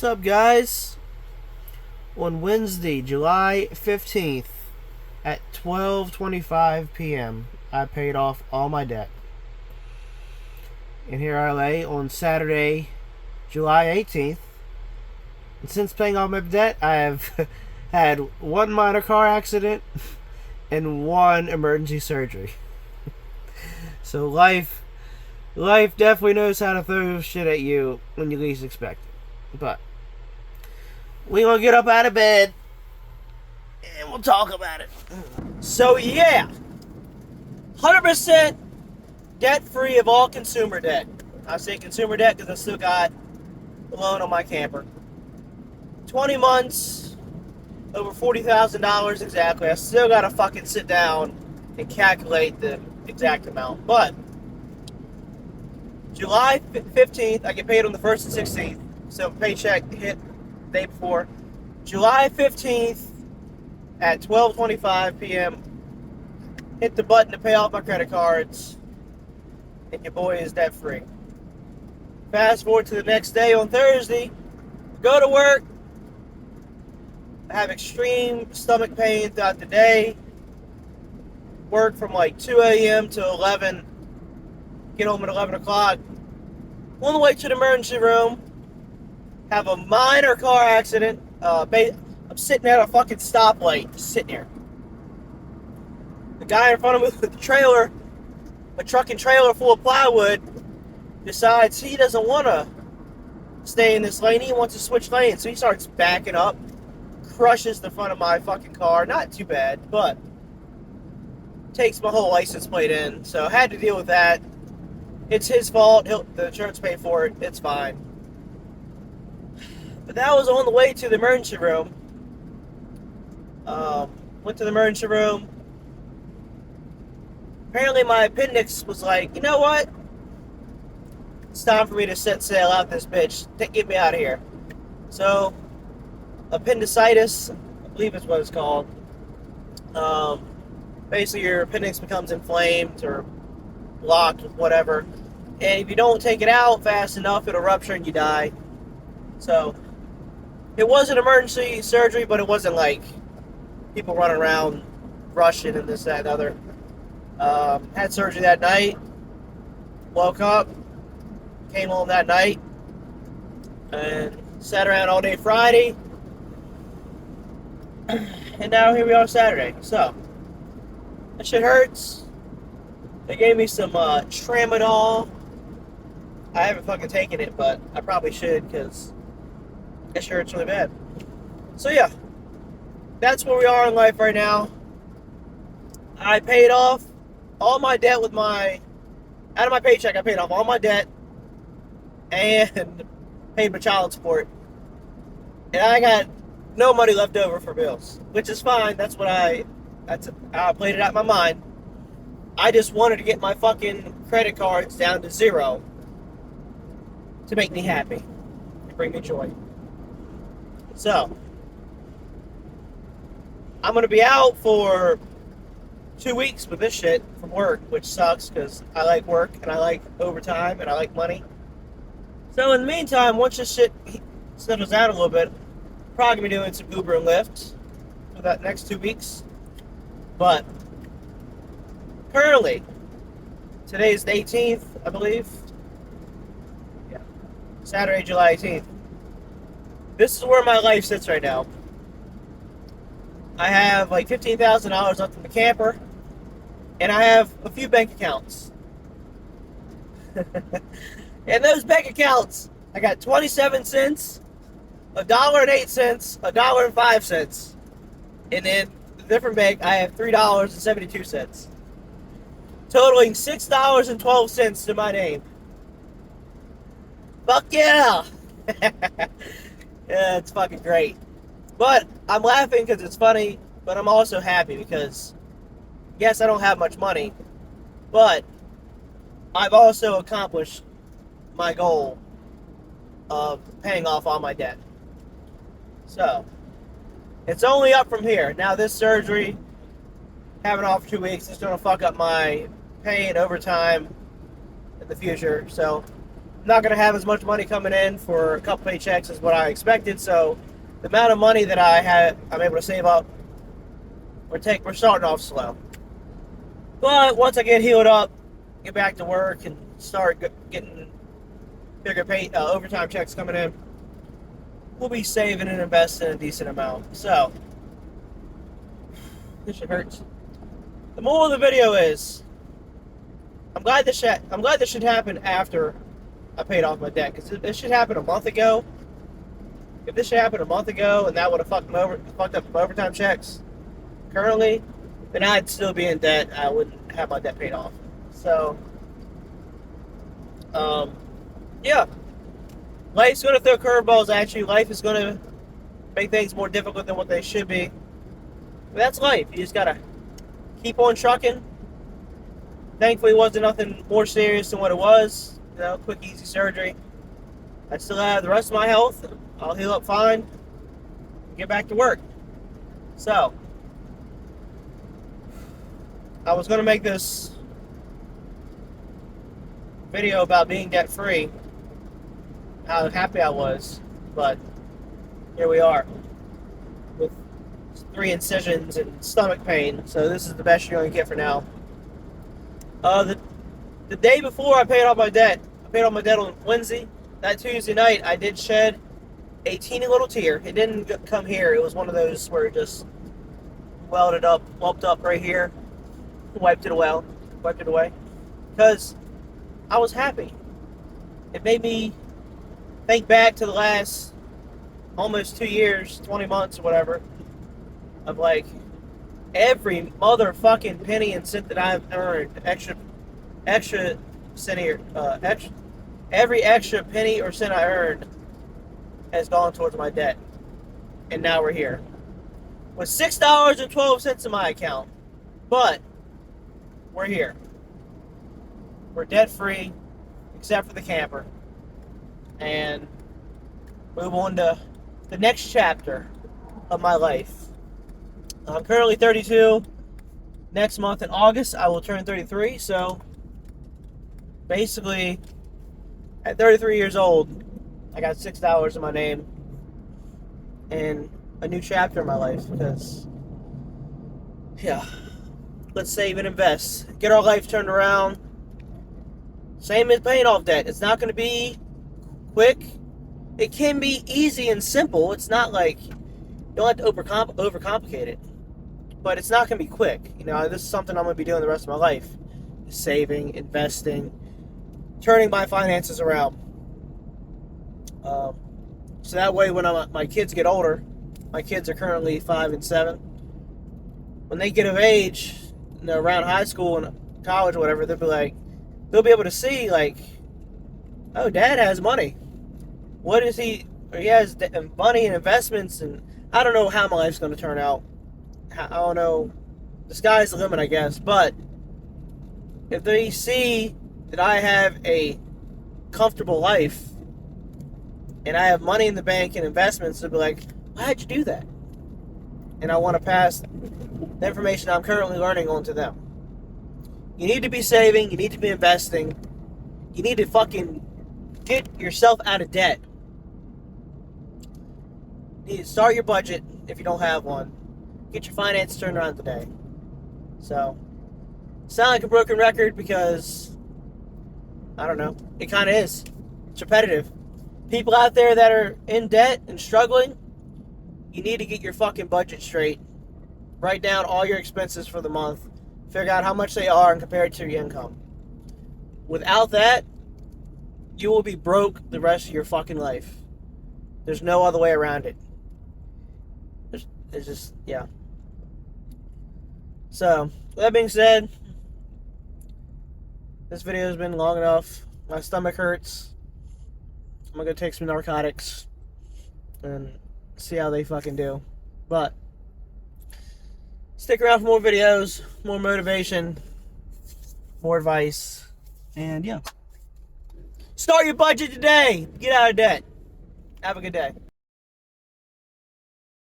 What's up, guys? On Wednesday, July 15th at 12:25 p.m., I paid off all my debt. And here I lay on Saturday, July 18th. And since paying off my debt, I have had one minor car accident and one emergency surgery. So life definitely knows how to throw shit at you when you least expect it. But we gonna get up out of bed and we'll talk about it. So yeah, 100% debt free of all consumer debt. I say consumer debt because I still got a loan on my camper. 20 months, over $40,000 exactly. I still gotta fucking sit down and calculate the exact amount. But July 15th, I get paid on the 1st and 16th. So paycheck hit the day before. July 15th at 12:25 p.m. hit the button to pay off my credit cards, and your boy is debt free. Fast forward to the next day on Thursday, go to work, I have extreme stomach pain throughout the day, work from like 2 a.m. to 11, get home at 11 o'clock, on the way to the emergency room, have a minor car accident. I'm sitting at a fucking stoplight, just sitting here. The guy in front of me with the trailer, a truck and trailer full of plywood, decides he doesn't want to stay in this lane. He wants to switch lanes, so he starts backing up, crushes the front of my fucking car. Not too bad, but takes my whole license plate in, so I had to deal with that. It's his fault. The insurance paid for it. It's fine. But that was on the way to the emergency room. Went to the emergency room. Apparently my appendix was like, you know what? It's time for me to set sail out this bitch. Get me out of here. So, appendicitis, I believe is what it's called. Basically your appendix becomes inflamed or blocked with whatever. And if you don't take it out fast enough, it'll rupture and you die. So, it was an emergency surgery, but it wasn't like people running around rushing and this, that, and other. Had surgery that night. Woke up. Came home that night. And sat around all day Friday. And now here we are Saturday. So, that shit hurts. They gave me some Tramadol. I haven't fucking taken it, but I probably should because that shit hurts really bad. So yeah, that's where we are in life right now. I paid off all my debt out of my paycheck. I paid off all my debt and paid my child support. And I got no money left over for bills, which is fine. That's how I played it out in my mind. I just wanted to get my fucking credit cards down to zero to make me happy and bring me joy. So, I'm going to be out for 2 weeks with this shit from work, which sucks because I like work and I like overtime and I like money. So in the meantime, once this shit settles out a little bit, I'm probably going to be doing some Uber and Lyft for that next 2 weeks. But currently, today's the 18th, I believe. Yeah, Saturday, July 18th. This is where my life sits right now. I have like $15,000 left in the camper, and I have a few bank accounts. And those bank accounts, I got 27 cents, $1.08, $1.05, and then the different bank I have $3.72, totaling $6.12 to my name. Fuck yeah! Yeah, it's fucking great. But I'm laughing because it's funny, but I'm also happy because, yes, I don't have much money, but I've also accomplished my goal of paying off all my debt. So, it's only up from here. Now, this surgery, having it off for 2 weeks, is going to fuck up my pay and overtime in the future. So, not going to have as much money coming in for a couple paychecks as what I expected. So the amount of money that I'm able to save up, we're starting off slow. But once I get healed up, get back to work, and start getting bigger overtime checks coming in, we'll be saving and investing a decent amount. So this shit hurts. The moral of the video is, I'm glad this should happen after I paid off my debt, because this should happen a month ago. If this should happen a month ago and that would have fucked up my overtime checks currently, then I'd still be in debt. I wouldn't have my debt paid off. So, yeah. Life's going to throw curveballs at you. Life is going to make things more difficult than what they should be. But that's life. You just got to keep on trucking. Thankfully, it wasn't nothing more serious than what it was. You know, quick, easy surgery. I still have the rest of my health. I'll heal up fine. Get back to work. So, I was going to make this video about being debt-free, how happy I was, but here we are with 3 incisions and stomach pain. So this is the best you're going to get for now. The day before I paid off my debt on Wednesday. That Tuesday night, I did shed a teeny little tear. It didn't come here. It was one of those where it just welled up right here. Wiped it away. Because I was happy. It made me think back to the last almost 2 years, 20 months or whatever, of like every motherfucking penny and cent that I've earned, every extra penny or cent I earned has gone towards my debt. And now we're here with $6.12 in my account. But we're here. We're debt-free, except for the camper. And move on to the next chapter of my life. I'm currently 32. Next month in August, I will turn 33. So, basically, at 33 years old, I got $6 in my name. And a new chapter in my life. Because, yeah, let's save and invest. Get our life turned around. Same as paying off debt. It's not going to be quick. It can be easy and simple. It's not like you don't have to overcomplicate it. But it's not going to be quick. You know, this is something I'm going to be doing the rest of my life. Saving, investing, turning my finances around. So that way when my kids get older, my kids are currently 5 and 7. When they get of age, you know, around high school and college or whatever, they'll be able to see, like, oh, Dad has money. What is he? He has money and investments, and I don't know how my life's going to turn out. I don't know. The sky's the limit, I guess. But if they see that I have a comfortable life and I have money in the bank and investments, they'll be like, why'd you do that? And I want to pass the information I'm currently learning on to them. You need to be saving. You need to be investing. You need to fucking get yourself out of debt. You need to start your budget if you don't have one. Get your finances turned around today. So, sound like a broken record because, I don't know, it kind of is. It's repetitive. People out there that are in debt and struggling, you need to get your fucking budget straight. Write down all your expenses for the month. Figure out how much they are and compare it to your income. Without that, you will be broke the rest of your fucking life. There's no other way around it. It's just, yeah. So, with that being said, this video has been long enough. My stomach hurts. I'm gonna go take some narcotics and see how they fucking do. But stick around for more videos, more motivation, more advice, and yeah. Start your budget today. Get out of debt. Have a good day.